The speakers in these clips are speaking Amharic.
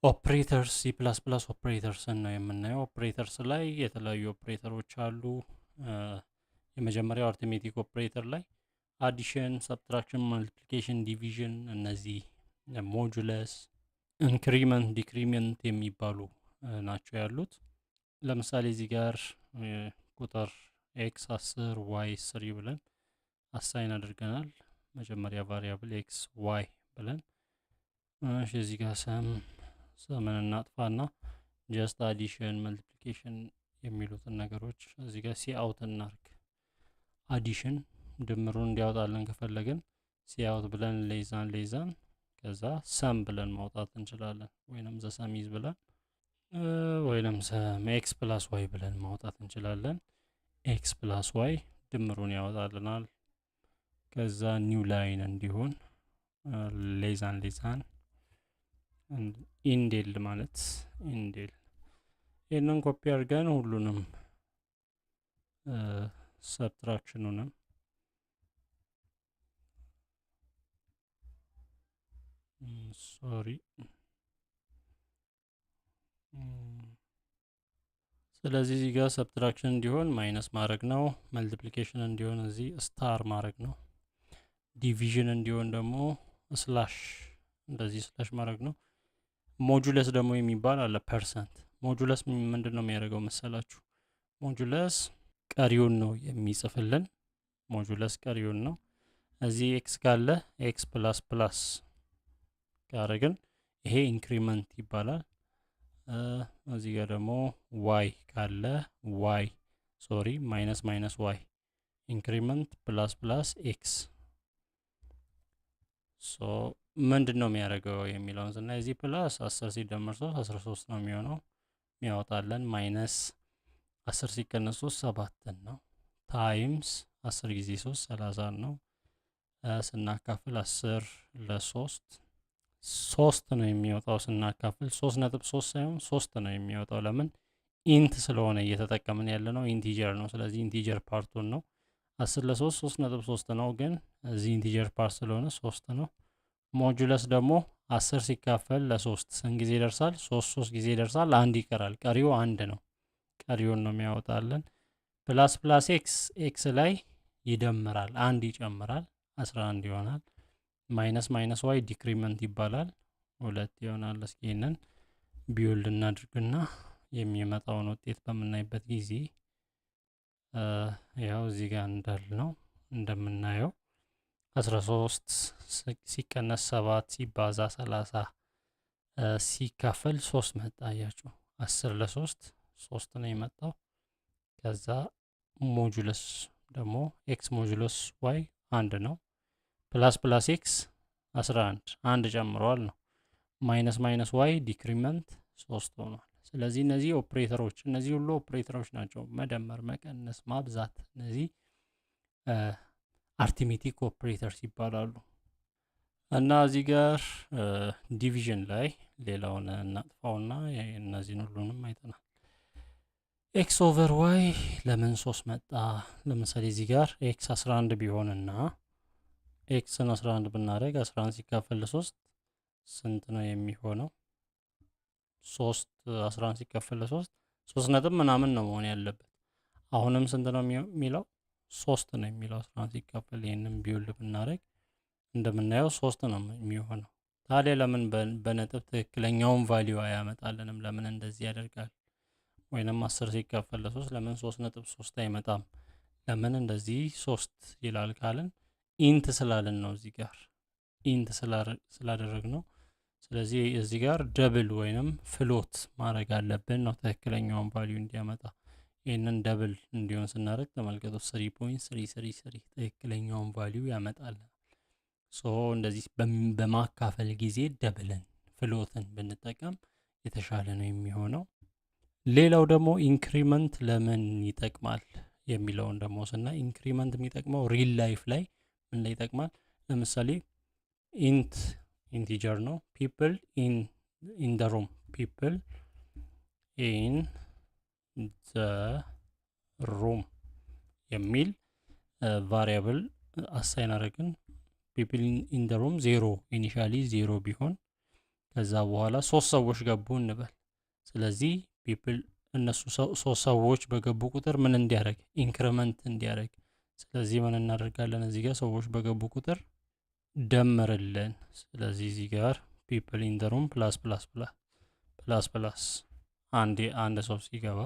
ኦፕሬተርስ ሲ ፕላስ ፕላስ ኦፕሬተርስን ነው የምናየው። ኦፕሬተርስ ላይ የተለያዩ ኦፕሬተሮች አሉ። የመጀመሪያው አርትሜቲክ ኦፕሬተር ላይ አዲሽን፣ ሰብትራክሽን፣ ማልቲፕሊኬሽን፣ ዲቪዥን፣ እነዚህ ሞጁለስ፣ ኢንክሪመንት፣ ዲክሪመንት የሚባሉ ናቸው ያሉት። ለምሳሌ እዚህ ጋር ቁጥር ኤክስ 10 ዋይ 3 ብለን አሳይን አድርገናል። መጀመሪያ ቫሪያብል ኤክስ ዋይ ብለን እዚህ ጋር ሰምን እናጥፋና ጀስት አዲሽን መልቲፕሊኬሽን የሚሉትን ነገሮች እዚህ ጋር ሲ አውት እናርግ። አዲሽን ድምሩን እንዲያወጣልን ከፈለግን ሲ አውት ብለን ሌዛን ከዛ ሰም ብለን ማውጣት እንችላለን። ወይንም ዘሰሚዝ ብለን ወይንም ሰም ኤክስ ፕላስ ዋይ ብለን ማውጣት እንችላለን። ኤክስ ፕላስ ዋይ ድምሩን ያወጣልናል። ከዛ ኒው ላይን እንዲሆን ሌዛን ኢንዴል ማለት ኢንዴል። ይህንን ኮፒ አድርገን ሁሉንም ሰብትራክሽኑንም ስለዚህ እዚህ ጋር ሰብትራክሽን እንዲሆን ማይነስ ማድረግ ነው። መልቲፕሊኬሽን እንዲሆን እዚህ ስታር ማድረግ ነው። ዲቪዥን እንዲሆን ደግሞ ስላሽ እንደዚህ ስላሽ ማድረግ ነው። ሞጁለስ ደግሞ የሚባል አለ ፐርሰንት። ሞጁለስ ምንድን ነው የሚያደርገው መሰላችሁ? ሞጁለስ ቀሪውን ነው የሚጽፍልን። ሞጁለስ ቀሪውን ነው። እዚህ ኤክስ ካለ ኤክስ ፕላስ ፕላስ ካደረግን ይሄ ኢንክሪመንት ይባላል። እዚህ ጋር ደግሞ ዋይ ካለ ዋይ ማይነስ ዋይ ኢንክሪመንት ፕላስ ፕላስ ኤክስ። ምንድን ነው የሚያደርገው የሚለውን ስናይ እዚህ ፕላስ 10 ሲደመር 3 13 ነው የሚሆነው የሚያወጣለን። ማይነስ 10 ሲቀነስ 3 7 ነው። ታይምስ 10 ጊዜ 3 30 ነው። ስናካፍል 10 ለ3 3 ነው የሚወጣው። ስናካፍል 3.3 ሳይሆን 3 ነው የሚወጣው። ለምን? ኢንት ስለሆነ እየተጠቀምን ያለ ነው። ኢንቲጀር ነው። ስለዚህ ኢንቲጀር ፓርቱን ነው። 10 ለ3 3.3 ነው። ግን እዚህ ኢንቲጀር ፓርት ስለሆነ 3 ነው። ሞጁለስ ደግሞ 10 ሲካፈል ለ3 ስንት ጊዜ ይደርሳል? 3 ጊዜ ይደርሳል። አንድ ይቀራል። ቀሪው አንድ ነው። ቀሪውን ነው የሚያወጣልን። ፕላስ ፕላስ ኤክስ ላይ ይደምራል። አንድ ይጨምራል 11 ይሆናል። ማይነስ ዋይ ዲክሪመንት ይባላል። 2 ይሆናል። እስኪ ይህንን ቢውልድ እናድርግና የሚመጣውን ውጤት በምናይበት ጊዜ ያው እዚህ ጋር እንዳልነው እንደምናየው 13 ሲቀነስ 7 ሲባዛ 30 ሲካፈል 3 መጣ። አያችሁ 10 ለ3 3 ነው የመጣው። ከዛ ሞጁለስ ደግሞ ኤክስ ሞጁለስ ዋይ 1 ነው። ፕላስ ፕላስ ኤክስ 11 1 ጨምሯል ነው። ማይነስ ዋይ ዲክሪመንት 3 ሆኗል። ስለዚህ እነዚህ ኦፕሬተሮች እነዚህ ሁሉ ኦፕሬተሮች ናቸው። መደመር፣ መቀነስ፣ ማብዛት እነዚህ አርትሜቲክ ኦፕሬተርስ ይባላሉ። እና እዚህ ጋር ዲቪዥን ላይ ሌላውን እናጥፋውና እነዚህን ሁሉንም አይተናል። ኤክስ ኦቨር ዋይ ለምን 3 መጣ? ለምሳሌ እዚህ ጋር ኤክስ 11 ቢሆንና ኤክስን 11 ብናደርግ 11 ሲካፈል ለ3 ስንት ነው የሚሆነው? 3 11 ሲካፈል ለ3 3 ነጥብ ምናምን ነው መሆን ያለበት። አሁንም ስንት ነው የሚለው? 3 ነው የሚለው 11 ሲካፈል። ይህንን ቢውልድ ብናደርግ እንደምናየው 3 ነው የሚሆነው። ታዲያ ለምን በነጥብ ትክክለኛውን ቫሊዩ አያመጣልንም? ለምን እንደዚህ ያደርጋል? ወይንም 10 ሲካፈል ለ3 ለምን 3.3 አይመጣም? ለምን እንደዚህ 3 ይላል ካልን ኢንት ስላልን ነው። እዚህ ጋር ኢንት ስላደረግ ነው። ስለዚህ እዚህ ጋር ደብል ወይንም ፍሎት ማድረግ አለብን ነው ትክክለኛውን ቫሊዩ እንዲያመጣ። ይህንን ደብል እንዲሆን ስናደርግ ተመልከቱ 3.333 ትክክለኛውን ቫሊዩ ያመጣል። እንደዚህ በማካፈል ጊዜ ደብልን ፍሎትን ብንጠቀም የተሻለ ነው የሚሆነው። ሌላው ደግሞ ኢንክሪመንት ለምን ይጠቅማል የሚለውን ደግሞ ስናይ ኢንክሪመንት የሚጠቅመው ሪል ላይፍ ላይ ምን ላይ ይጠቅማል? ለምሳሌ ኢንቲጀር ነው። ፒፕል ኢን ደ ሩም ፒፕል ኢን ዘ ሩም የሚል ቫሪያብል አሳይን አደረግን። ፒፕል ኢን ደ ሩም 0 ኢኒሻሊ 0 ቢሆን ከዛ በኋላ 3 ሰዎች ገቡ እንበል። ስለዚህ ፒፕል እነሱ 3 ሰዎች በገቡ ቁጥር ምን እንዲያደርግ ኢንክሪመንት እንዲያደርግ። ስለዚህ ምን እናደርጋለን እዚህ ጋር ሰዎች በገቡ ቁጥር ደምርልን። ስለዚህ እዚህ ጋር ፒፕል ኢን ዘ ሩም ፕላስ ፕላስ ፕላስ ፕላስ አንድ ሰው ሲገባ፣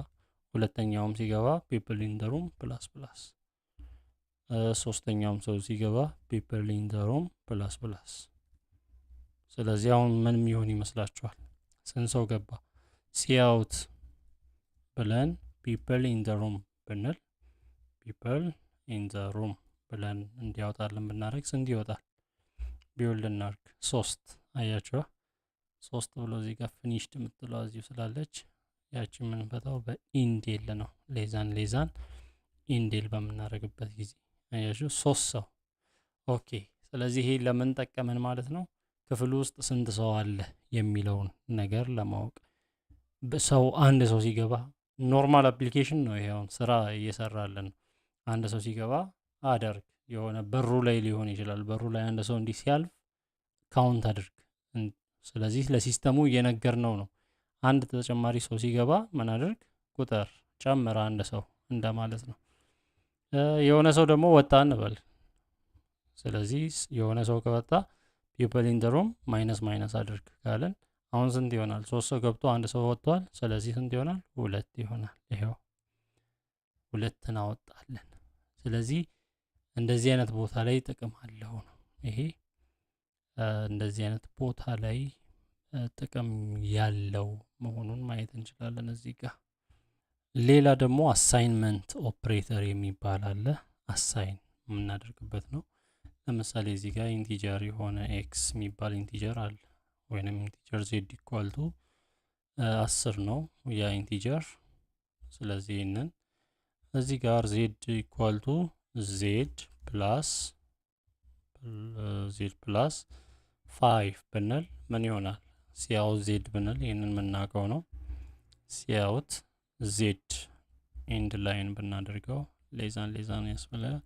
ሁለተኛውም ሲገባ ፒፕል ኢን ዘ ሩም ፕላስ ፕላስ፣ ሶስተኛውም ሰው ሲገባ ፒፕል ኢን ዘ ሩም ፕላስ ፕላስ። ስለዚህ አሁን ምን የሚሆን ይመስላችኋል? ስንት ሰው ገባ? ሲአውት ብለን ፒፕል ኢን ዘ ሩም ብንል ፒፕል ኢን ዘ ሩም ብለን እንዲያወጣልን ብናደርግ ስንት ይወጣል? ቢውልድ እናርግ 3 አያችኋ? 3 ብሎ እዚህ ጋር ፊኒሽድ የምትለው እዚሁ ስላለች ያቺ የምንፈታው በኢንዴል ነው። ሌዛን ኢንዴል በምናደርግበት ጊዜ አያችሁ 3 ሰው። ኦኬ ስለዚህ ይሄ ለምን ጠቀመን ማለት ነው? ክፍል ውስጥ ስንት ሰው አለ የሚለውን ነገር ለማወቅ። ሰው አንድ ሰው ሲገባ ኖርማል አፕሊኬሽን ነው ይሄውን ስራ እየሰራለን ነው። አንድ ሰው ሲገባ አደርግ የሆነ በሩ ላይ ሊሆን ይችላል። በሩ ላይ አንድ ሰው እንዲህ ሲያልፍ ካውንት አድርግ። ስለዚህ ለሲስተሙ እየነገርነው ነው። አንድ ተጨማሪ ሰው ሲገባ ምን አድርግ ቁጥር ጨምር አንድ ሰው እንደማለት ነው። የሆነ ሰው ደግሞ ወጣ እንበል። ስለዚህ የሆነ ሰው ከወጣ ፒፕል ኢን ዘ ሩም ማይነስ አድርግ ካለን አሁን ስንት ይሆናል? 3 ሰው ገብቶ አንድ ሰው ወጥቷል። ስለዚህ ስንት ይሆናል? 2 ይሆናል። ይሄው 2ን አወጣለን። ስለዚህ እንደዚህ አይነት ቦታ ላይ ጥቅም አለው ነው ይሄ። እንደዚህ አይነት ቦታ ላይ ጥቅም ያለው መሆኑን ማየት እንችላለን እዚህ ጋር። ሌላ ደግሞ አሳይንመንት ኦፕሬተር የሚባል አለ። አሳይን የምናደርግበት ነው። ለምሳሌ እዚህ ጋር ኢንቲጀር የሆነ ኤክስ የሚባል ኢንቲጀር አለ፣ ወይንም ኢንቲጀር ዜድ ኢኳል ቱ 10 ነው ያ ኢንቲጀር። ስለዚህ ይህንን እዚህ ጋር ዜድ ኢኳል ቱ ዜድ ፕላስ 5 ብንል ምን ይሆናል? ሲያውት ዜድ ብንል ይህንን የምናውቀው ነው። ሲያውት ዜድ ኤንድ ላይን ብናደርገው ሌዛን ያስፈልጋል።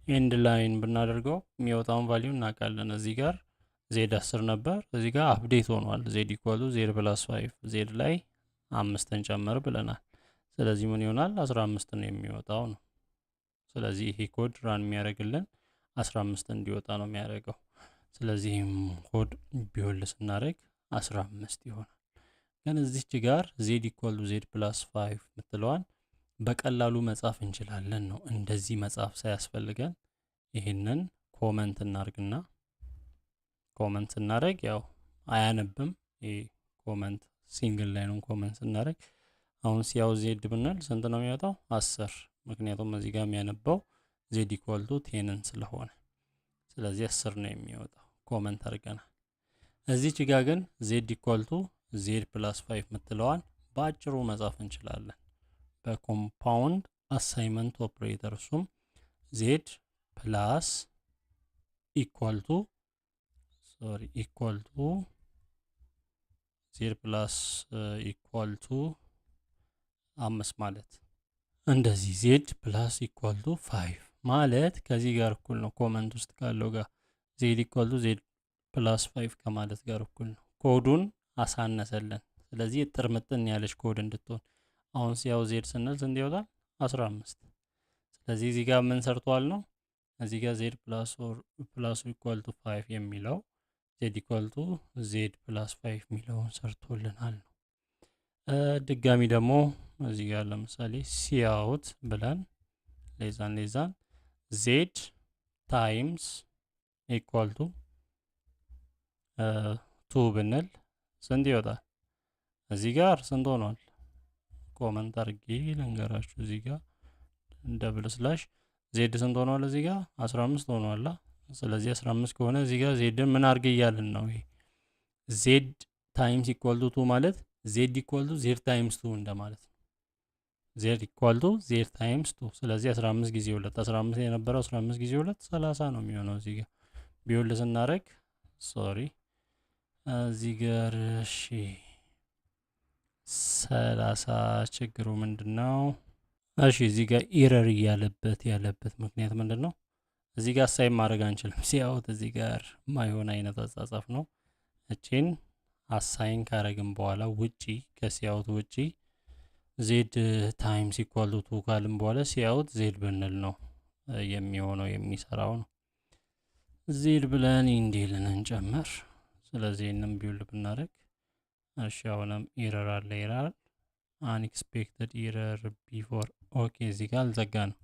ኤንድ ላይን ብናደርገው የሚወጣውን ቫሊዩ እናውቃለን። እዚህ ጋር ዜድ 10 ነበር፣ እዚህ ጋር አፕዴት ሆኗል። ዜድ ኢኳሉ ዜድ ፕላስ 5 ዜድ ላይ 5ን ጨመር ብለናል። ስለዚህ ምን ይሆናል? 15 ነው የሚወጣው ነው። ስለዚህ ይሄ ኮድ ራን የሚያደርግልን 15 እንዲወጣ ነው የሚያደርገው። ስለዚህ ኮድ ቢውልድ ስናደርግ 15 ይሆናል። ግን እዚች ጋር ዜድ ኢኳሉ ዜድ ፕላስ 5 ምትለዋን በቀላሉ መጻፍ እንችላለን ነው። እንደዚህ መጻፍ ሳያስፈልገን ይህንን ኮመንት እናርግና ኮመንት ስናደርግ ያው አያነብም። ይሄ ኮመንት ሲንግል ላይ ነው። ኮመንት ስናደርግ አሁን ሲያው ዜድ ብንል ስንት ነው የሚወጣው? 10። ምክንያቱም እዚህ ጋር የሚያነባው ዜድ ኢኳል ቱ 10 ስለሆነ ስለዚህ 10 ነው የሚወጣው። ኮመንት አድርገናል። እዚች ጋር ግን ዜድ ኢኳል ቱ ዜድ ፕላስ 5 ምትለዋን በአጭሩ መጻፍ እንችላለን በኮምፓውንድ አሳይመንት ኦፕሬተር። እሱም ዜድ ፕላስ ኢኳል ቱ ዜድ ፕላስ ኢኳል ቱ 5 ማለት እንደዚህ ዜድ ፕላስ ኢኳል ቱ 5 ማለት ከዚህ ጋር እኩል ነው። ኮመንት ውስጥ ካለው ጋር ዜድ ኢኳል ቱ ዜድ ፕላስ 5 ከማለት ጋር እኩል ነው። ኮዱን አሳነሰልን። ስለዚህ እጥር ምጥን ያለች ኮድ እንድትሆን አሁን ሲያው ዜድ ስንል ስንት ይወጣል? 15። ስለዚህ እዚህ ጋር ምን ሰርቷል ነው? እዚህ ጋር ዜድ ፕላስ ኢኳል ቱ 5 የሚለው ዜድ ኢኳል ቱ ዜድ ፕላስ 5 የሚለውን ሰርቶልናል ነው። ድጋሚ ደግሞ እዚህ ጋር ለምሳሌ ሲአውት ብለን ሌዛን ዜድ ታይምስ ኢኳል ቱ 2 ብንል ስንት ይወጣል? እዚህ ጋር ስንት ሆኗል? ኮመንት አድርጌ ልንገራችሁ። እዚህ ጋር ደብል ስላሽ ዜድ ስንት ሆኗል? እዚህ ጋር 15 ሆኗል። ስለዚህ 15 ከሆነ እዚህ ጋር ዜድን ምን አድርጌ እያልን ነው? ይሄ ዜድ ታይምስ ኢኳል ቱ 2 ማለት ዜድ ኢኳል ቱ ዜድ ታይምስ 2 እንደማለት ነው። ዜድ ኢኳል ቱ ዜድ ታይምስ 2። ስለዚህ 15 ጊዜ 2 15 የነበረው 15 ጊዜ 2 30 ነው የሚሆነው። እዚህ ጋር ቢውልድ ስናደርግ እዚህ ጋር እሺ 30 ችግሩ ምንድነው? እሺ እዚህ ጋር ኢረር ያለበት ምክንያት ምንድነው? እዚህ ጋር አሳይን ማድረግ አንችልም። ሲያውት እዚህ ጋር ማይሆን አይነት አጻጻፍ ነው። እቺን አሳይን ካረግን በኋላ ውጪ ከሲያውት ውጪ ዜድ ታይምስ ኢኳል ቱ 2 ካልን በኋላ ሲያውት ዜድ ብንል ነው የሚሆነው የሚሰራው ነው። ዜድ ብለን ኢንዴልን እንጨምር። ስለዚህ እንም ቢውልድ ብናደርግ እሺ አሁንም ኤረር አለ ይላል። አንኤክስፔክትድ ኤረር ቢፎር ኦኬ እዚህ ጋር አልዘጋ ነው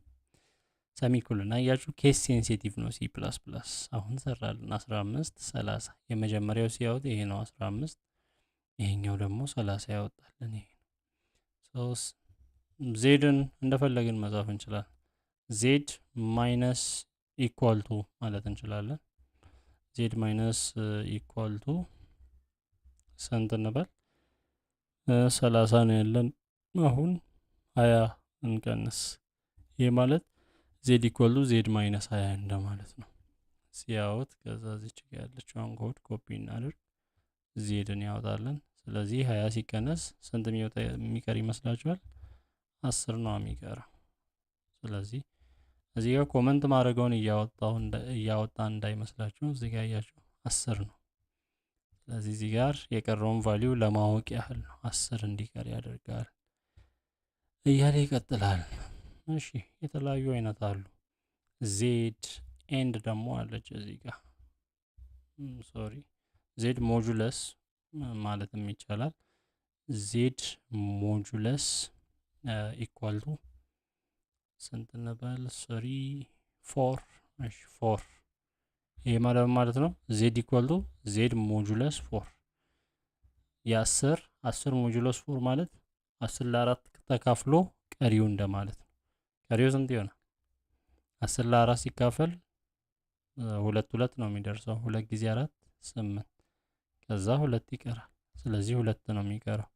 ሰሚኮሎን አያችሁ ኬስ ሴንሲቲቭ ነው ሲ ፕላስ ፕላስ አሁን ሰራልን 15 30 የመጀመሪያው ሲያወጥ ይሄ ነው 15 ይሄኛው ደግሞ 30 ያወጣልን ይሄ ነው። ዜድን እንደፈለግን መጻፍ እንችላለን። ዜድ ማይነስ ኢኳል ቱ ማለት እንችላለን። ዜድ ማይነስ ኢኳል ቱ ስንት እንበል 30 ነው ያለን አሁን 20 እንቀንስ ይሄ ማለት ዜድ ኢኳል ቱ ዜድ ማይነስ 20 እንደማለት ነው። ሲያውት ከዛ እዚች ጋር ያለችውን ኮድ ኮፒ እናድርግ ዜድን ያወጣለን። ስለዚህ 20 ሲቀነስ ስንት የሚቀር ይመስላችኋል? 10 ነው የሚቀረው። ስለዚህ እዚህ ጋር ኮመንት ማድረገውን እያወጣ እንዳይመስላችሁ እዚህ ጋር ያያችሁ 10 ነው። ስለዚህ እዚህ ጋር የቀረውን ቫልዩ ለማወቅ ያህል ነው 10 እንዲቀር ያደርጋል እያለ ይቀጥላል። እሺ የተለያዩ አይነት አሉ። ዜድ ኤንድ ደግሞ አለች እዚህ ጋር ሶሪ ዜድ ሞጁለስ ማለትም ይቻላል። ዜድ ሞጁለስ ኢኳል ቱ ስንት ነበር? ሶሪ 4 እሺ 4 ይሄ ማለት ነው ዜድ ኢኳል ቱ ዜድ ሞጁለስ 4 የ10 ሞጁለስ 4 ማለት 10 ለ4 ተካፍሎ ቀሪው እንደማለት ነው። ቀሪው ስንት ይሆናል? 10 ለ4 ሲካፈል 2 ነው የሚደርሰው 2 ጊዜ 4 8 ከዛ 2 ይቀራል። ስለዚህ 2 ነው የሚቀረው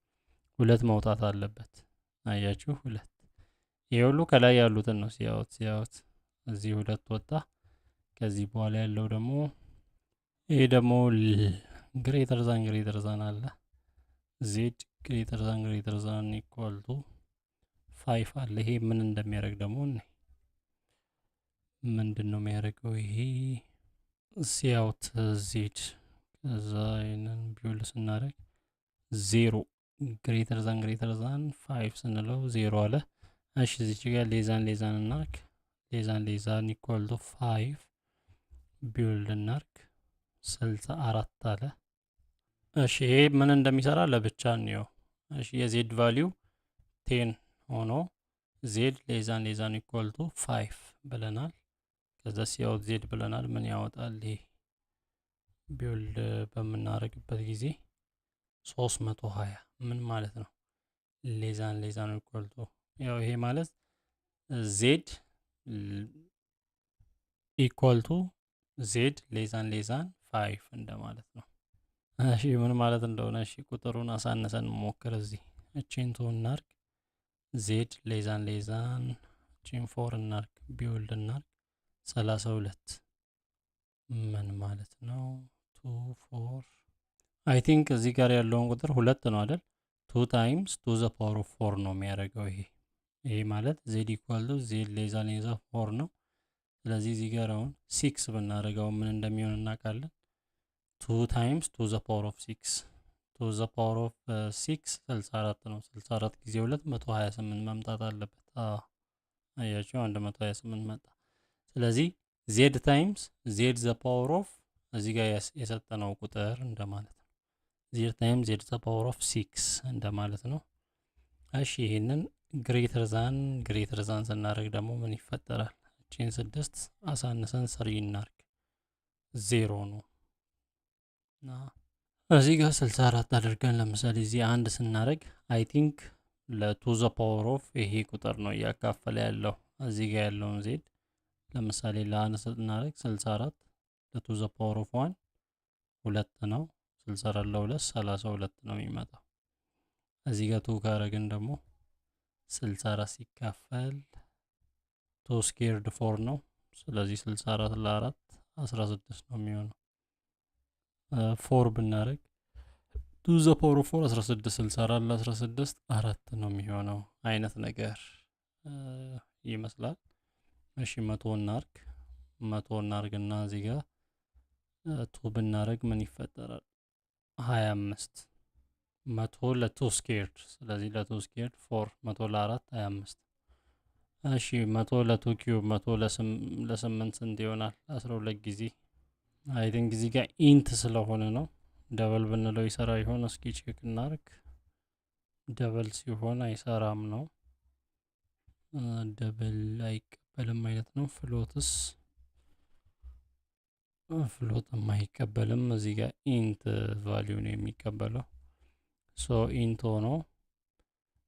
2 መውጣት አለበት። አያችሁ 2 ይሄ ሁሉ ከላይ ያሉትን ነው ሲያወት እዚህ 2 ወጣ። ከዚህ በኋላ ያለው ደግሞ ይሄ ደግሞ ግሬተር ዛን አለ ዜድ ግሬተር ዛን ኢኳል ቱ 5 አለ። ይሄ ምን እንደሚያደርግ ደግሞ ምንድን ነው የሚያደርገው? ይሄ ሲያውት ዜድ ከዛ ይሄንን ቢውል ስናደርግ 0 ግሬተር ዛን 5 ስንለው 0 አለ። እሺ እዚች ጋር ሌዛን እናርግ ሌዛን ኢኳል ቱ 5 ቢውልድ እናርግ 64 አለ። እሺ ይሄ ምን እንደሚሰራ ለብቻ እንየው። እሺ የዜድ ቫልዩ 10 ሆኖ ዜድ ሌዛን ኢኳል ቱ 5 ብለናል። ከዛ ሲያውት ዜድ ብለናል። ምን ያወጣል? ይሄ ቢውልድ በምናደርግበት ጊዜ 320 ምን ማለት ነው? ሌዛን ኢኳል ቱ ያው ይሄ ማለት ዜድ ኢኳል ቱ ዜድ ሌዛን 5 እንደማለት ነው። እሺ ምን ማለት እንደሆነ እሺ ቁጥሩን አሳነሰን ሞክር። እዚህ እቺን ቱ እናርግ ዜድ ሌዛን እቺን 4 እናርግ ቢውልድ እናርግ 32 ምን ማለት ነው? 2 4 አይ ቲንክ እዚህ ጋር ያለውን ቁጥር 2 ነው አይደል? 2 ታይምስ 2 ዘ ፓወር ኦፍ 4 ነው የሚያደርገው ይሄ ማለት ዜድ ኢኳል ቱ ዜድ ሌዛን 4 ነው። ስለዚህ እዚህ ጋር አሁን 6 ብናደርገው ምን እንደሚሆን እናውቃለን። 2 ታይምስ 2 ዘ ፓወር ኦፍ 6 2 ዘ ፓወር ኦፍ 6 64 ነው። 64 ጊዜ 2 128 መምጣት አለበት። አያችሁ 128 መጣ። ስለዚህ ዜድ ታይምስ ዜድ ዘ ፓወር ኦፍ እዚህ ጋር የሰጠነው ቁጥር እንደማለት ነው። ዜድ ታይምስ ዜድ ዘ ፓወር ኦፍ 6 እንደማለት ነው። እሺ ይሄንን ግሬተር ዛን ስናደርግ ደግሞ ምን ይፈጠራል? እቺን 6 አሳንሰን 3 እናርግ 0 ነው። እዚህ ጋር 64 አድርገን ለምሳሌ እዚህ አንድ ስናደርግ አይ ቲንክ ለ2 ዘ ፓወር ኦፍ ይሄ ቁጥር ነው እያካፈለ ያለው እዚህ ጋር ያለውን ዜድ ለምሳሌ ለአንድ ስናደርግ 64 ለ2 ዘ ፓወር ኦፍ 1 2 ነው። 64 ለ2 32 ነው የሚመጣው። እዚህ ጋር 2 ካረግን ደግሞ 64 ሲካፈል 2 ስኬርድ 4 ነው። ስለዚህ 64 ለ4 16 ነው የሚሆነው። 4 ብናደርግ 2 ዘ ፓወር ኦፍ 4 16 64 ለ16 4 ነው የሚሆነው አይነት ነገር ይመስላል። እሺ 100 እናርግና እዚህ ጋር 2 ብናደርግ ምን ይፈጠራል? 25 100 ለ2 ስኩዌርድ ስለዚህ ለ2 ስኩዌርድ 4 100 ለ4 25 እሺ 100 ለ2 ኪዩብ 100 ለ8 ስንት ይሆናል? 12 ጊዜ አይ ቲንክ እዚህ ጋር ኢንት ስለሆነ ነው። ደበል ብንለው ይሰራ ይሆን? እስኪ ቼክ እናርግ። ደበል ሲሆን አይሰራም ነው። ደበል አይቀበልም አይነት ነው። ፍሎትስ ፍሎትም አይቀበልም። እዚህ ጋር ኢንት ቫሊዩ ነው የሚቀበለው። ሶ ኢንት ሆኖ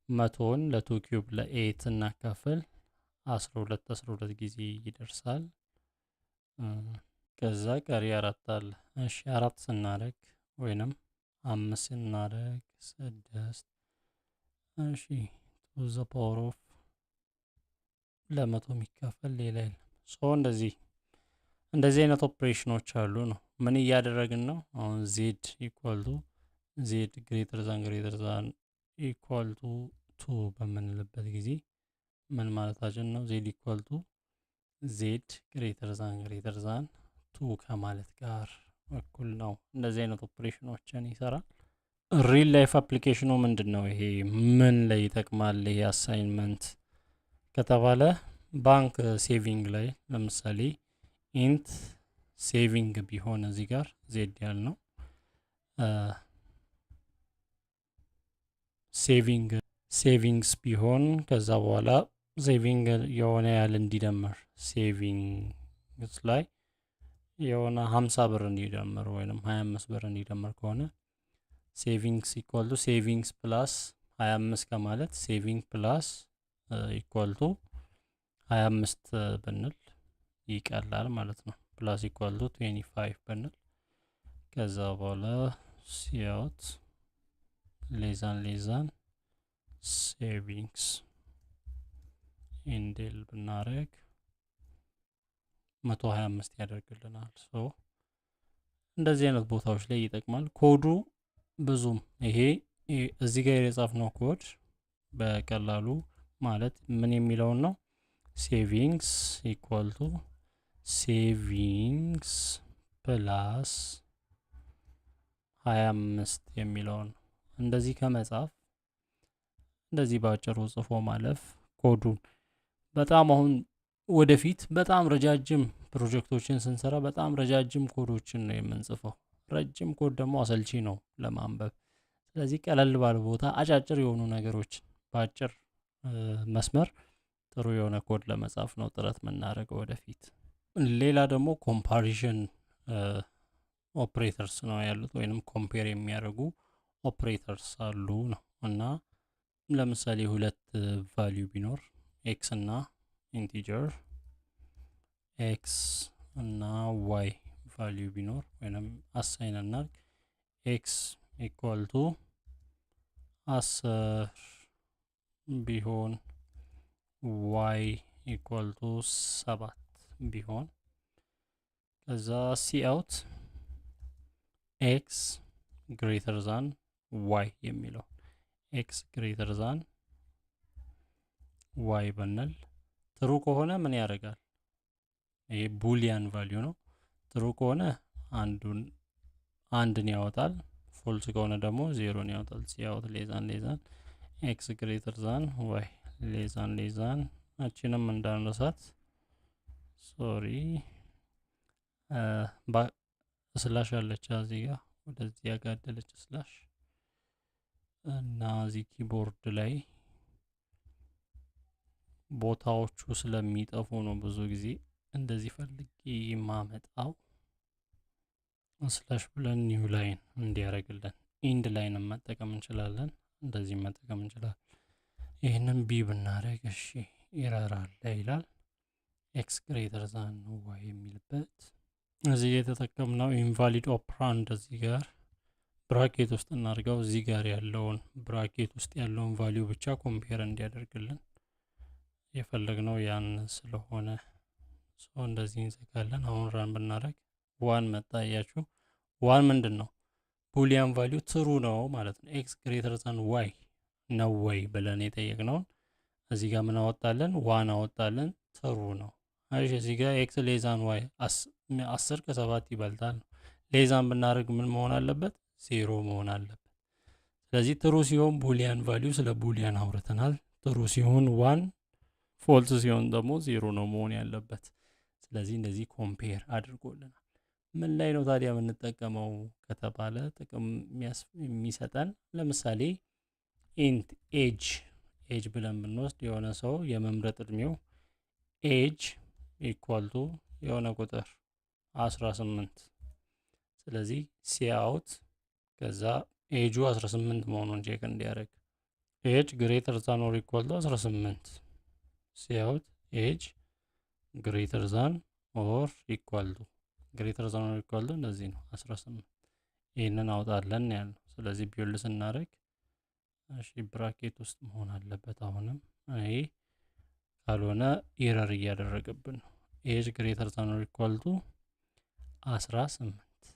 100ን ለ2 ኪዩብ ለ8 እናካፍል 12 ጊዜ ይደርሳል። ከዛ ቀሪ 4 አለ። እሺ 4 ስናደርግ ወይንም 5 ስናደርግ 6 እሺ ቱ ዘ ፓወር ኦፍ ለ100 የሚካፈል ሌላ የለም። ሶ እንደዚህ አይነት ኦፕሬሽኖች አሉ ነው። ምን እያደረግን ነው? አሁን ዜድ ኢኳል ቱ ዜድ ግሬተር ዛን ኢኳል ቱ 2 በምንልበት ጊዜ ምን ማለታችን ነው? ዜድ ኢኳል ቱ ዜድ ግሬተር ዛን 2 ከማለት ጋር እኩል ነው። እንደዚህ አይነት ኦፕሬሽኖችን ይሰራል። ሪል ላይፍ አፕሊኬሽኑ ምንድን ነው? ይሄ ምን ላይ ይጠቅማል? ይሄ አሳይንመንት ከተባለ ባንክ ሴቪንግ ላይ ለምሳሌ ኢንት ሴቪንግ ቢሆን እዚህ ጋር ዜድ ያል ነው ሴቪንግስ ቢሆን ከዛ በኋላ ሴቪንግ የሆነ ያህል እንዲደምር ሴቪንግስ ላይ የሆነ 50 ብር እንዲደምር ወይም 25 ብር እንዲደምር ከሆነ ሴቪንግስ ኢኳል ቱ ሴቪንግስ ፕላስ 25 ከማለት ሴቪንግ ፕላስ ኢኳል ቱ 25 ብንል ይቀላል ማለት ነው። ፕላስ ኢኳል ቱ 25 ብንል ከዛ በኋላ ሲያውት ሌዛን ሴቪንግስ ኢንዴል ብናረግ 125 ያደርግልናል። ሶ እንደዚህ አይነት ቦታዎች ላይ ይጠቅማል። ኮዱ ብዙም ይሄ እዚህ ጋር የጻፍነው ኮድ በቀላሉ ማለት ምን የሚለውን ነው? ሴቪንግስ ኢኳል ቱ ሴቪንግስ ፕላስ 25 የሚለውን እንደዚህ ከመጻፍ እንደዚህ ባጭሩ ጽፎ ማለፍ ኮዱን በጣም አሁን ወደፊት በጣም ረጃጅም ፕሮጀክቶችን ስንሰራ በጣም ረጃጅም ኮዶችን ነው የምንጽፈው። ረጅም ኮድ ደግሞ አሰልቺ ነው ለማንበብ። ስለዚህ ቀለል ባለ ቦታ አጫጭር የሆኑ ነገሮች በአጭር መስመር ጥሩ የሆነ ኮድ ለመጻፍ ነው ጥረት የምናደርገው ወደፊት። ሌላ ደግሞ ኮምፓሪዥን ኦፕሬተርስ ነው ያሉት ወይንም ኮምፔር የሚያደርጉ ኦፕሬተርስ አሉ ነው። እና ለምሳሌ ሁለት ቫሊዩ ቢኖር ኤክስ እና ኢንቲጀር ኤክስ እና ዋይ ቫሊዩ ቢኖር ወይንም አሳይን እናርግ ኤክስ ኢኳል ቱ 10 ቢሆን ዋይ ኢኳል ቱ 7 ቢሆን ከዛ ሲ አውት ኤክስ ግሬተር ዛን ዋይ የሚለው ኤክስ ግሬተር ዛን ዋይ ብንል ትሩ ከሆነ ምን ያደርጋል? ይሄ ቡሊያን ቫልዩ ነው። ትሩ ከሆነ አንድን ያወጣል። ፎልስ ከሆነ ደግሞ ዜሮን ያወጣል። ሲያወጥ ሌዛን ኤክስ ግሬተር ዛን ዋይ ሌዛን አችንም እንዳንረሳት ሶሪ ስላሽ አለች እዚህ ጋር ወደዚህ ያጋደለች ስላሽ እና እዚህ ኪቦርድ ላይ ቦታዎቹ ስለሚጠፉ ነው ብዙ ጊዜ እንደዚህ ፈልጌ የማመጣው። ስላሽ ብለን ኒው ላይን እንዲያደርግልን ኢንድ ላይንን መጠቀም እንችላለን። እንደዚህ መጠቀም እንችላለን። ይህንን ቢ ብናደርግ እሺ ኤረር አለ ይላል። ኤክስ ግሬተር ዛን ዋይ የሚልበት እዚህ የተጠቀምነው ኢንቫሊድ ኦፕራንድ እዚህ ጋር ብራኬት ውስጥ እናድርገው። እዚህ ጋር ያለውን ብራኬት ውስጥ ያለውን ቫሊዩ ብቻ ኮምፔር እንዲያደርግልን የፈለግነው ያን ስለሆነ እንደዚህ እንዘጋለን። አሁን ራን ብናደርግ ዋን መጣ። እያችሁ ዋን ምንድን ነው? ቡሊያን ቫሊዩ ትሩ ነው ማለት ነው። ኤክስ ግሬተር ዛን ዋይ ነው ወይ ብለን የጠየቅነውን እዚህ ጋር ምን አወጣለን? ዋን አወጣለን። ትሩ ነው። እሺ እዚህ ጋር ኤክስ ሌዛን ዋይ 10 ከ7 ይበልጣል። ሌዛን ብናደርግ ምን መሆን አለበት? ዜሮ መሆን አለበት። ስለዚህ ትሩ ሲሆን ቡሊያን ቫሊዩ ስለ ቡሊያን አውርተናል። ትሩ ሲሆን ዋን፣ ፎልስ ሲሆን ደግሞ ዜሮ ነው መሆን ያለበት። ስለዚህ እንደዚህ ኮምፔር አድርጎልናል። ምን ላይ ነው ታዲያ የምንጠቀመው ከተባለ ጥቅም የሚሰጠን ለምሳሌ ኢንት ኤጅ ብለን ብንወስድ የሆነ ሰው የመምረጥ እድሜው ኤጅ ኢኳልቱ የሆነ ቁጥር 18። ስለዚህ ሲአውት ከዛ ኤጁ 18 መሆኑን ቼክ እንዲያደርግ ኤጅ ግሬተር ዛን ኦር ኢኳልቱ 18 ሲአውት ኤጅ ግሬተር ዛን ኦር ኢኳልቱ ግሬተር ዛን ኦር ኢኳልቱ እንደዚህ ነው 18። ይህንን አውጣለን ያለው። ስለዚህ ቢውል ስናደርግ እሺ ብራኬት ውስጥ መሆን አለበት። አሁንም ይሄ ካልሆነ ኤረር እያደረገብን ነው። ኤጅ ግሬተር ዛን ኦር ኢኳልቱ 18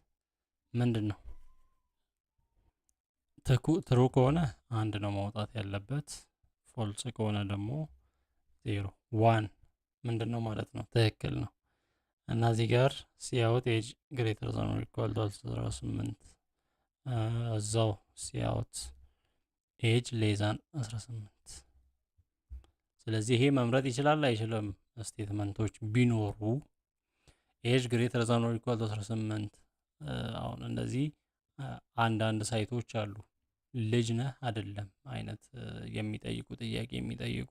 ምንድን ነው? ትሩ ከሆነ አንድ ነው ማውጣት ያለበት። ፎልስ ከሆነ ደግሞ ዜሮ። ዋን ምንድን ነው ማለት ነው? ትክክል ነው። እና እዚህ ጋር ሲአውት ኤጅ ግሬተር ዛን ኦር ኢኳል ቱ 18 እዛው ሲአውት ኤጅ ሌዛን 18። ስለዚህ ይሄ መምረጥ ይችላል አይችልም? ስቴትመንቶች ቢኖሩ ኤጅ ግሬተር ዛን ኦር ኢኳል ቱ 18 አሁን እንደዚህ አንዳንድ ሳይቶች አሉ ልጅ ነህ አይደለም አይነት የሚጠይቁ ጥያቄ የሚጠይቁ።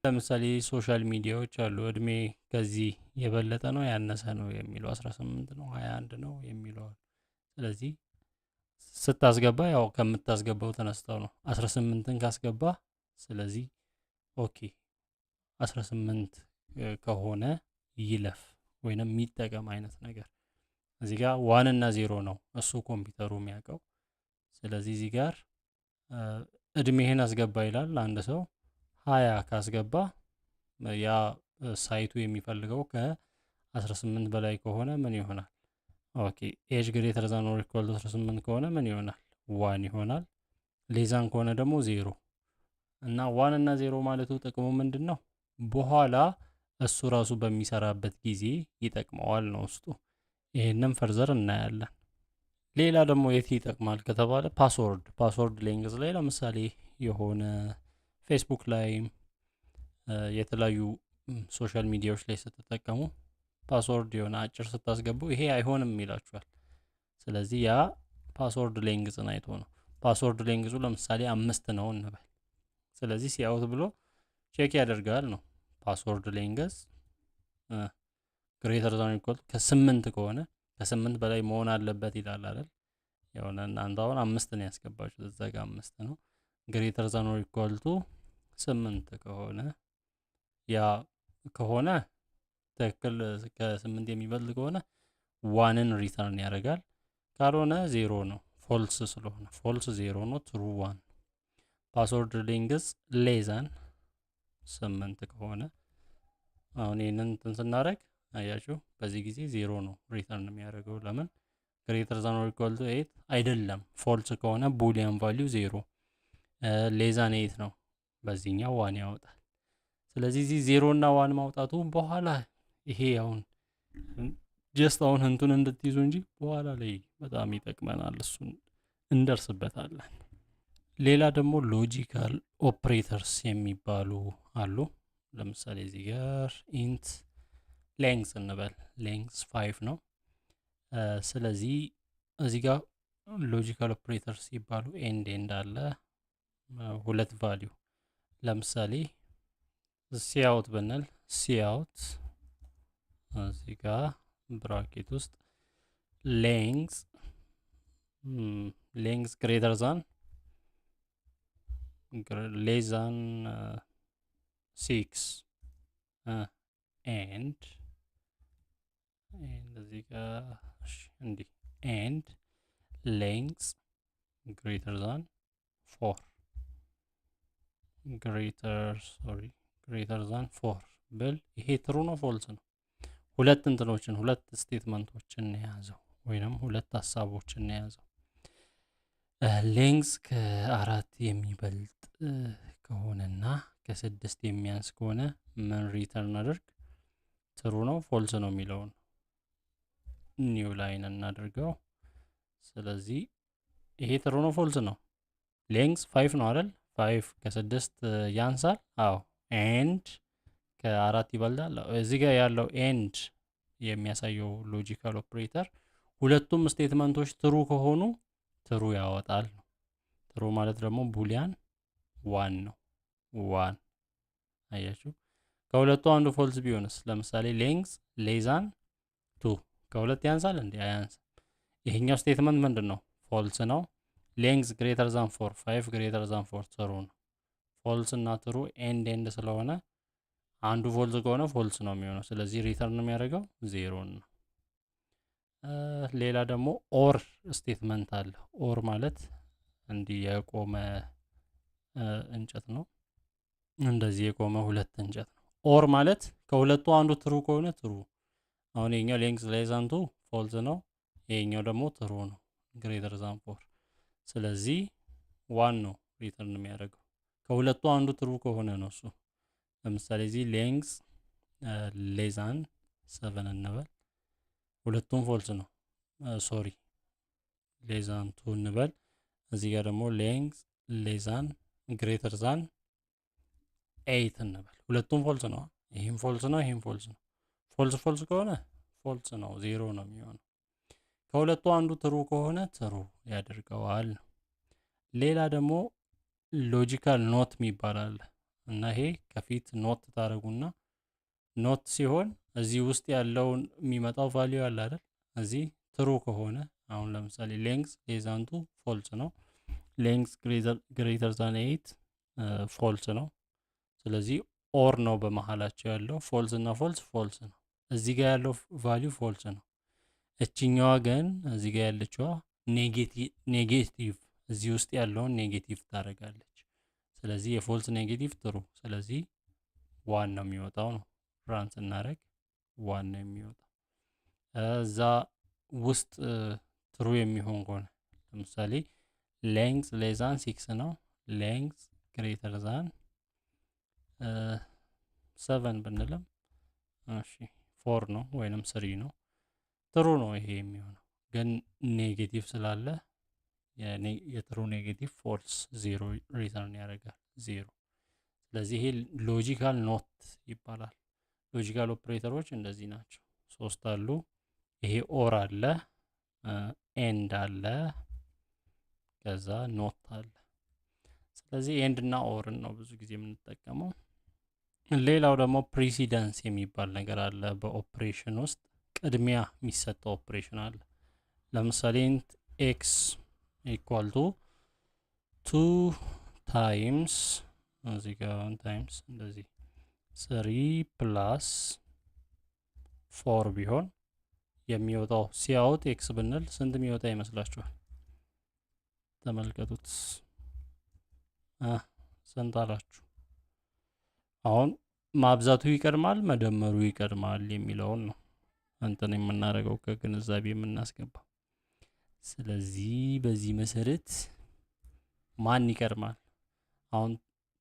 ለምሳሌ ሶሻል ሚዲያዎች አሉ እድሜ ከዚህ የበለጠ ነው ያነሰ ነው የሚለው 18 ነው 21 ነው የሚለው። ስለዚህ ስታስገባ ያው ከምታስገባው ተነስተው ነው 18ን ካስገባ ስለዚህ ኦኬ 18 ከሆነ ይለፍ ወይንም የሚጠቀም አይነት ነገር። እዚህ ጋር ዋን እና ዜሮ ነው እሱ ኮምፒውተሩ የሚያውቀው። ስለዚህ እዚህ ጋር እድሜህን አስገባ ይላል። አንድ ሰው 20 ካስገባ ያ ሳይቱ የሚፈልገው ከ18 በላይ ከሆነ ምን ይሆናል? ኦኬ ኤጅ ግሬተር ዛን ኦር ኢኳል ቱ 18 ከሆነ ምን ይሆናል? ዋን ይሆናል። ሌዛን ከሆነ ደግሞ ዜሮ። እና ዋን እና ዜሮ ማለቱ ጥቅሙ ምንድን ነው? በኋላ እሱ ራሱ በሚሰራበት ጊዜ ይጠቅመዋል ነው ውስጡ። ይህንም ፈርዘር እናያለን። ሌላ ደግሞ የት ይጠቅማል ከተባለ ፓስወርድ ሌንግዝ ላይ ለምሳሌ የሆነ ፌስቡክ ላይ የተለያዩ ሶሻል ሚዲያዎች ላይ ስትጠቀሙ ፓስወርድ የሆነ አጭር ስታስገቡ ይሄ አይሆንም ይላችኋል። ስለዚህ ያ ፓስወርድ ሌንግዝን አይቶ ነው። ፓስወርድ ሌንግዙ ለምሳሌ 5 ነው እንበል። ስለዚህ ሲያውት ብሎ ቼክ ያደርጋል ነው። ፓስወርድ ሌንግዝ ግሬተር ዛን ኢኳል ከ8 ከሆነ ከ8 በላይ መሆን አለበት ይላል አይደል? የሆነ እናንተ አሁን 5 ነው ያስገባችሁት እዛ ጋር 5 ነው። ግሬተር ዛን ኦር ኢኳል ቱ 8 ከሆነ ያ ከሆነ ትክክል ከ8 የሚበልጥ ከሆነ ዋንን ሪተርን ያደርጋል። ካልሆነ ዜሮ ነው ፎልስ ስለሆነ ፎልስ ዜሮ ነው ትሩ ዋን። ፓስወርድ ሌንግዝ ሌዛን 8 ከሆነ አሁን ይህንን እንትን ስናደርግ አያችሁ በዚህ ጊዜ ዜሮ ነው ሪተርን የሚያደርገው። ለምን? ግሬተር ዛን ኦር ኢኳል ቱ 8 አይደለም። ፎልስ ከሆነ ቡሊያን ቫሊዩ ዜሮ፣ ሌዛን 8 ነው። በዚህኛው ዋን ያወጣል። ስለዚህ እዚህ ዜሮ እና ዋን ማውጣቱ በኋላ ይሄ አሁን ጀስት አሁን እንትን እንድትይዙ እንጂ በኋላ ላይ በጣም ይጠቅመናል። እሱን እንደርስበታለን። ሌላ ደግሞ ሎጂካል ኦፕሬተርስ የሚባሉ አሉ። ለምሳሌ እዚህ ጋር ኢንት ሌንግዝ እንበል። ሌንግዝ 5 ነው። ስለዚህ እዚህ ጋር ሎጂካል ኦፕሬተርስ ሲባሉ ኤንድ አለ ሁለት ቫሊዩ። ለምሳሌ ሲአውት ብንል ሲአውት እዚህ ጋር ብራኬት ውስጥ ሌንግዝ ግሬተር ዛን ሌዛን 6 ኤንድ እዚህ ጋር እንዲህ ኤንድ ሌንግዝ ግሬተር ዛን 4 ግሬተር ዛን 4 ብል ይሄ ትሩ ነው ፎልስ ነው? ሁለት እንትኖችን ሁለት ስቴትመንቶችን የያዘው ወይንም ሁለት ሀሳቦችን የያዘው። ሌንግዝ ከ4 የሚበልጥ ከሆነና ከ6 የሚያንስ ከሆነ ምን ሪተርን አድርግ? ትሩ ነው ፎልስ ነው የሚለውን ኒው ላይን እናድርገው። ስለዚህ ይሄ ትሩ ነው ፎልስ ነው? ሌንግዝ 5 ነው አይደል? 5 ከ6 ያንሳል። አዎ ኤንድ ከ4 ይበልጣል። እዚህ ጋር ያለው ኤንድ የሚያሳየው ሎጂካል ኦፕሬተር ሁለቱም ስቴትመንቶች ትሩ ከሆኑ ትሩ ያወጣል ነው። ትሩ ማለት ደግሞ ቡሊያን ዋን ነው። ዋን አያችሁ። ከሁለቱ አንዱ ፎልስ ቢሆንስ? ለምሳሌ ሌንግዝ ሌዛን 2 ከሁለት ያንሳል እንዴ? አያንስም። ይሄኛው ስቴትመንት ምንድን ነው? ፎልስ ነው። ሌንግዝ ግሬተር ዛን 4 5 ግሬተር ዛን 4 ትሩ ነው። ፎልስ እና ትሩ ኤንድ ኤንድ ስለሆነ አንዱ ፎልስ ከሆነ ፎልስ ነው የሚሆነው። ስለዚህ ሪተርን የሚያደርገው ዜሮን ነው። ሌላ ደግሞ ኦር ስቴትመንት አለ። ኦር ማለት እንዲህ የቆመ እንጨት ነው። እንደዚህ የቆመ ሁለት እንጨት ነው። ኦር ማለት ከሁለቱ አንዱ ትሩ ከሆነ ትሩ። አሁን ይሄኛው ሌንግዝ ሌዛን 2 ፎልስ ነው። ይሄኛው ደግሞ ትሩ ነው ግሬተር ዛን 4። ስለዚህ ዋን ነው ሪተርን የሚያደርገው። ከሁለቱ አንዱ ትሩ ከሆነ ነው እሱ። ለምሳሌ እዚህ ሌንግዝ ሌዛን 7 እንበል፣ ሁለቱም ፎልስ ነው። ሶሪ ሌዛን 2 እንበል። እዚህ ጋር ደግሞ ሌንግዝ ሌዛን ግሬተር ዛን 8 እንበል፣ ሁለቱም ፎልስ ነው። ይህም ፎልስ ነው፣ ይህም ፎልስ ነው። ፎልስ ፎልስ ከሆነ ፎልስ ነው፣ ዜሮ ነው የሚሆነው። ከሁለቱ አንዱ ትሩ ከሆነ ትሩ ያደርገዋል ነው። ሌላ ደግሞ ሎጂካል ኖት የሚባል አለ እና ይሄ ከፊት ኖት ታደርጉና ኖት ሲሆን እዚህ ውስጥ ያለውን የሚመጣው ቫሊዩ አለ አይደል? እዚህ ትሩ ከሆነ አሁን ለምሳሌ ሌንግዝ ሌዛን 2 ፎልስ ነው። ሌንግዝ ግሬተር ዛን 8 ፎልስ ነው። ስለዚህ ኦር ነው በመሀላቸው ያለው። ፎልስ እና ፎልስ ፎልስ ነው። እዚህ ጋር ያለው ቫሊዩ ፎልስ ነው። እችኛዋ ግን እዚህ ጋር ያለችዋ ኔጌቲቭ እዚህ ውስጥ ያለውን ኔጌቲቭ ታደርጋለች። ስለዚህ የፎልስ ኔጌቲቭ ትሩ። ስለዚህ ዋን ነው የሚወጣው ነው። ራን ስናደርግ ዋን ነው የሚወጣው። እዛ ውስጥ ትሩ የሚሆን ከሆነ ለምሳሌ ሌንግዝ ሌዛን 6 ነው። ሌንግዝ ግሬተር ዛን 7 ብንልም እሺ 4 ነው ወይንም 3 ነው። ትሩ ነው ይሄ የሚሆነው። ግን ኔጌቲቭ ስላለ የትሩ ኔጌቲቭ ፎልስ ዜሮ ሪተርን ያደርጋል ዜሮ። ስለዚህ ይሄ ሎጂካል ኖት ይባላል። ሎጂካል ኦፕሬተሮች እንደዚህ ናቸው። 3 አሉ። ይሄ ኦር አለ፣ ኤንድ አለ፣ ከዛ ኖት አለ። ስለዚህ ኤንድ እና ኦርን ነው ብዙ ጊዜ የምንጠቀመው። ሌላው ደግሞ ፕሪሲደንስ የሚባል ነገር አለ። በኦፕሬሽን ውስጥ ቅድሚያ የሚሰጠው ኦፕሬሽን አለ። ለምሳሌ ኢንት ኤክስ ኢኳል ቱ 2 ታይምስ እዚህ ጋር ታይምስ እንደዚህ 3 ፕላስ 4 ቢሆን የሚወጣው ሲያውት ኤክስ ብንል ስንት የሚወጣ ይመስላችኋል? ተመልከቱት። ስንት አላችሁ? አሁን ማብዛቱ ይቀድማል መደመሩ ይቀድማል የሚለውን ነው እንትን የምናደርገው ከግንዛቤ የምናስገባው። ስለዚህ በዚህ መሰረት ማን ይቀድማል? አሁን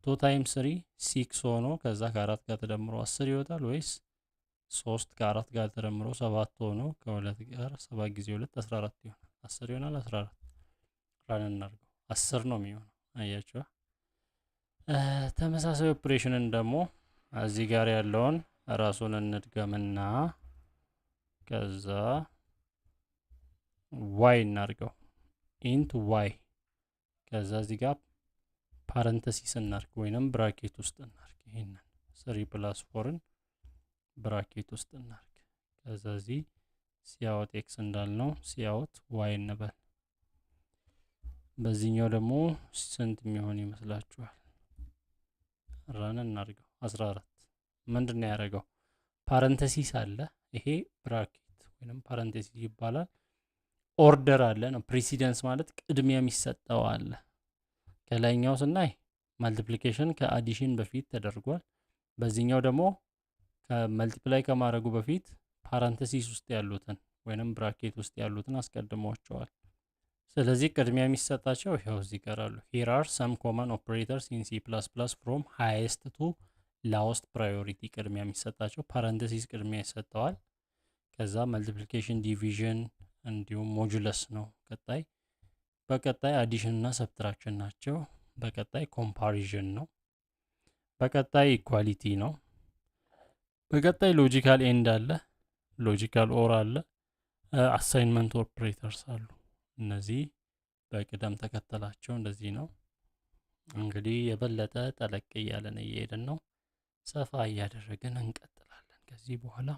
2 ታይምስ 3 6 ሆኖ ከዛ ከ4 ጋር ተደምሮ 10 ይወጣል ወይስ 3 ከ4 ጋር ተደምሮ 7 ሆኖ ከ2 ጋር 7 ጊዜ 2 14 ይሆናል። 10 ይሆናል 14 ራን እናድርገው 10 ነው የሚሆነው። አያችሁ። ተመሳሳይ ኦፕሬሽንን ደግሞ እዚህ ጋር ያለውን ራሱን እንድገምና ከዛ ዋይ እናድርገው ኢንት ዋይ ከዛ እዚህ ጋር ፓረንተሲስ እናርግ ወይንም ብራኬት ውስጥ እናርግ። ይሄንን 3 ፕላስ 4ን ብራኬት ውስጥ እናርግ። ከዛ እዚህ ሲያወት ኤክስ እንዳልነው ሲያወት ዋይ እንበል። በዚህኛው ደግሞ ስንት የሚሆን ይመስላችኋል? ራን እናርገው 14 ምንድን ነው ያደረገው? ፓረንተሲስ አለ። ይሄ ብራኬት ወይንም ፓረንተሲስ ይባላል። ኦርደር አለ ነው። ፕሪሲደንስ ማለት ቅድሚያ የሚሰጠው አለ። ከላይኛው ስናይ መልቲፕሊኬሽን ከአዲሽን በፊት ተደርጓል። በዚህኛው ደግሞ ከመልቲፕላይ ከማድረጉ በፊት ፓራንተሲስ ውስጥ ያሉትን ወይንም ብራኬት ውስጥ ያሉትን አስቀድሟቸዋል። ስለዚህ ቅድሚያ የሚሰጣቸው ይኸው እዚህ ይቀራሉ። ሂር አር ሰም ኮመን ኦፕሬተርስ ኢን ሲ ፕላስ ፕላስ ፍሮም ሃይስት ቱ ላውስት ፕራዮሪቲ ቅድሚያ የሚሰጣቸው ፓራንተሲስ ቅድሚያ ይሰጠዋል። ከዛ መልቲፕሊኬሽን ዲቪዥን እንዲሁም ሞጁለስ ነው ቀጣይ። በቀጣይ አዲሽን እና ሰብትራክሽን ናቸው። በቀጣይ ኮምፓሪዥን ነው። በቀጣይ ኢኳሊቲ ነው። በቀጣይ ሎጂካል ኤንድ አለ፣ ሎጂካል ኦር አለ፣ አሳይንመንት ኦፕሬተርስ አሉ። እነዚህ በቅደም ተከተላቸው እንደዚህ ነው። እንግዲህ የበለጠ ጠለቅ እያለን እየሄድን ነው። ሰፋ እያደረግን እንቀጥላለን ከዚህ በኋላ